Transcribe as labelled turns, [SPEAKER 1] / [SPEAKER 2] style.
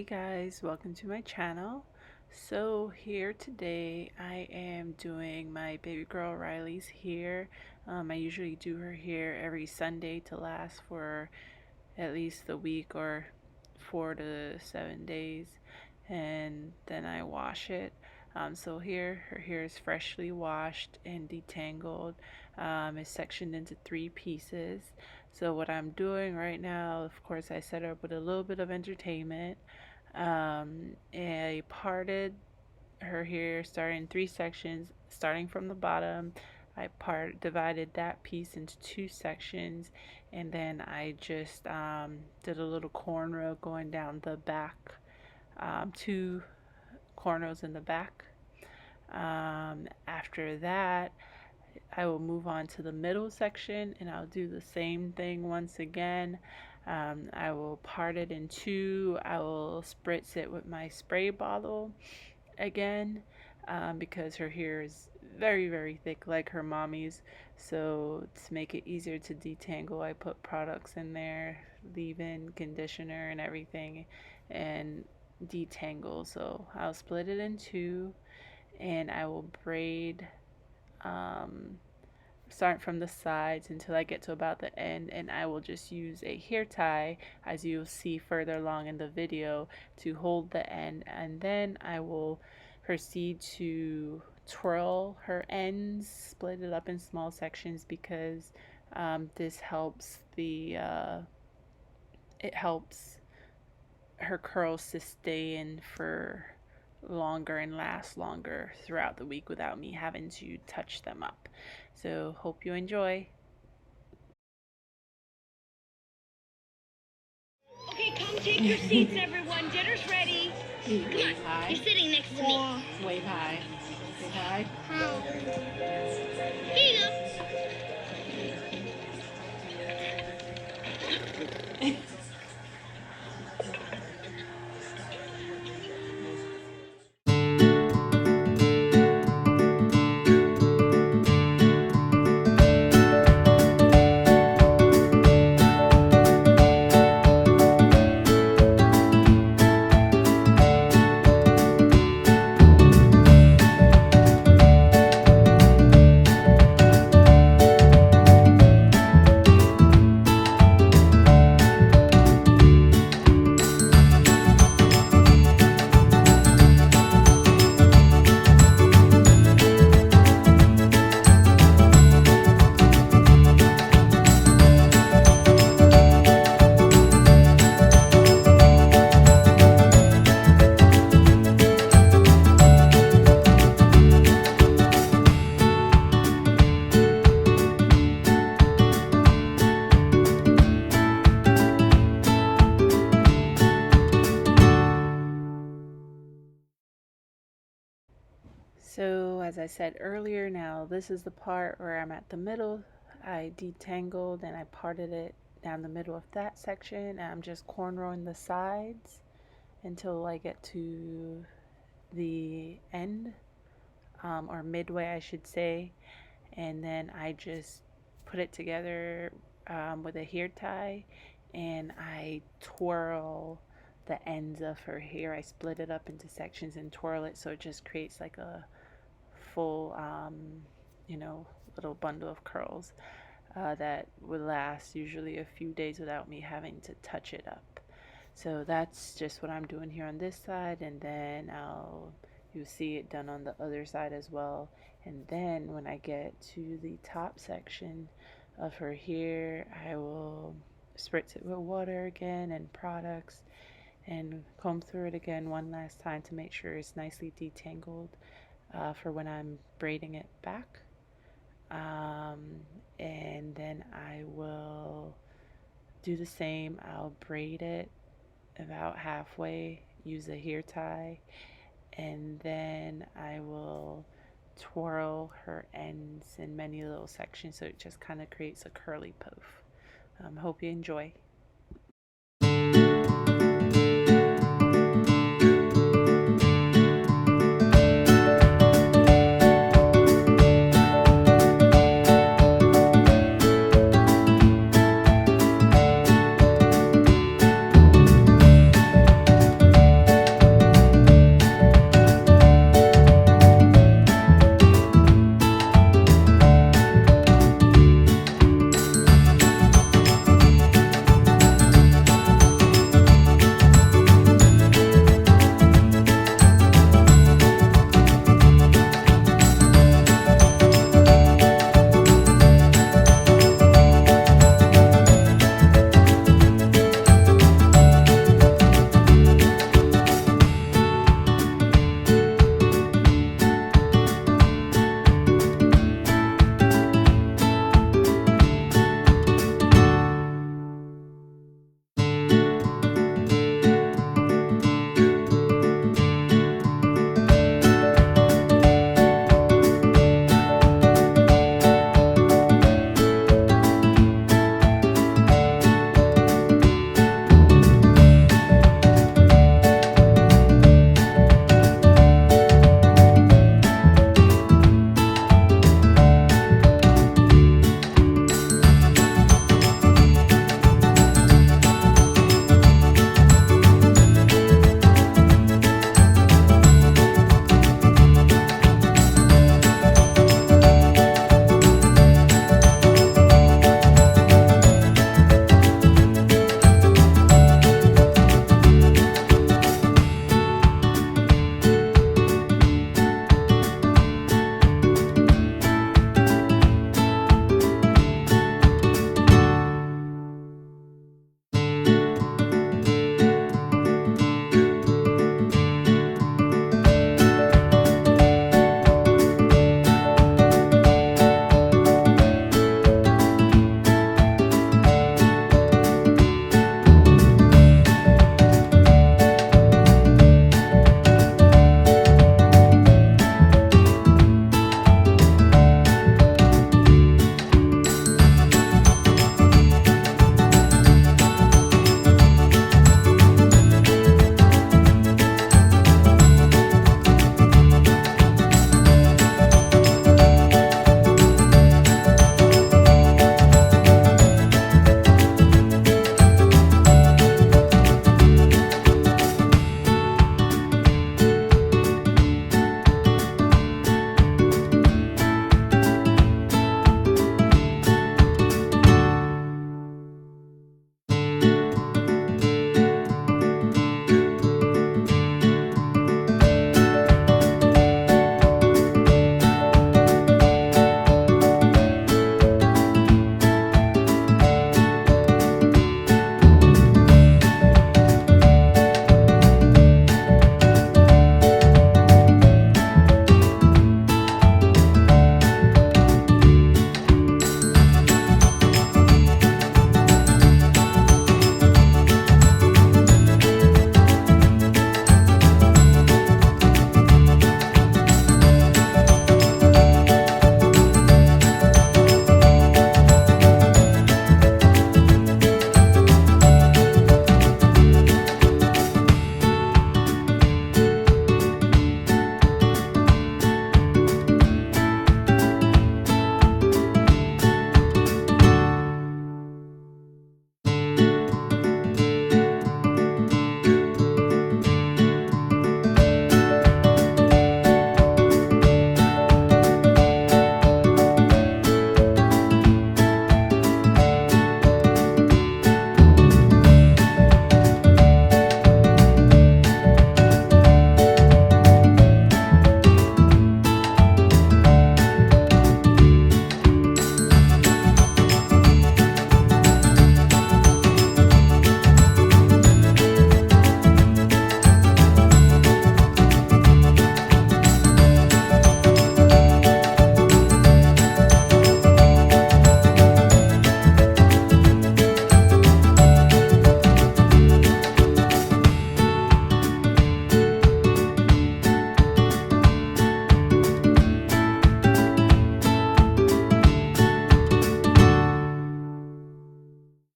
[SPEAKER 1] guys, welcome to my channel. So here today I am doing my baby girl Riley's hair. I usually do her hair every Sunday to last for at least a week or 4 to 7 days, and then I wash it. So here her hair is freshly washed and detangled. It's sectioned into 3 pieces. So what I'm doing right now, of course, I set her up with a little bit of entertainment. I parted her hair starting in 3 sections, starting from the bottom. I divided that piece into 2 sections, and then I just did a little cornrow going down the back, 2 cornrows in the back. After that, I will move on to the middle section and I'll do the same thing once again. I will part it in 2. I will spritz it with my spray bottle again, because her hair is very thick like her mommy's. So to make it easier to detangle, I put products in there, leave-in conditioner and everything, and detangle. So I'll split it in 2 and I will braid, start from the sides until I get to about the end, and I will just use a hair tie, as you'll see further along in the video, to hold the end, and then I will proceed to twirl her ends, split it up in small sections, because this helps it helps her curls to stay in for longer and last longer throughout the week without me having to touch them up. So hope you enjoy.
[SPEAKER 2] Okay, come take your seats, everyone. Dinner's ready. Come on,
[SPEAKER 1] Hi.
[SPEAKER 2] you're sitting next to me.
[SPEAKER 1] Wave hi. Say hi.
[SPEAKER 2] Here you go.
[SPEAKER 1] So as I said earlier, now this is the part where I'm at the middle. I detangled and I parted it down the middle of that section, and I'm just cornrowing the sides until I get to the end, or midway I should say, and then I just put it together with a hair tie, and I twirl the ends of her hair. I split it up into sections and twirl it so it just creates like a full, little bundle of curls that would last usually a few days without me having to touch it up. So that's just what I'm doing here on this side, and then you'll see it done on the other side as well. And then when I get to the top section of her hair, I will spritz it with water again and products, and comb through it again one last time to make sure it's nicely detangled for when I'm braiding it back. And then I will do the same. I'll braid it about halfway, use a hair tie, and then I will twirl her ends in many little sections so it just kind of creates a curly poof. Hope you enjoy.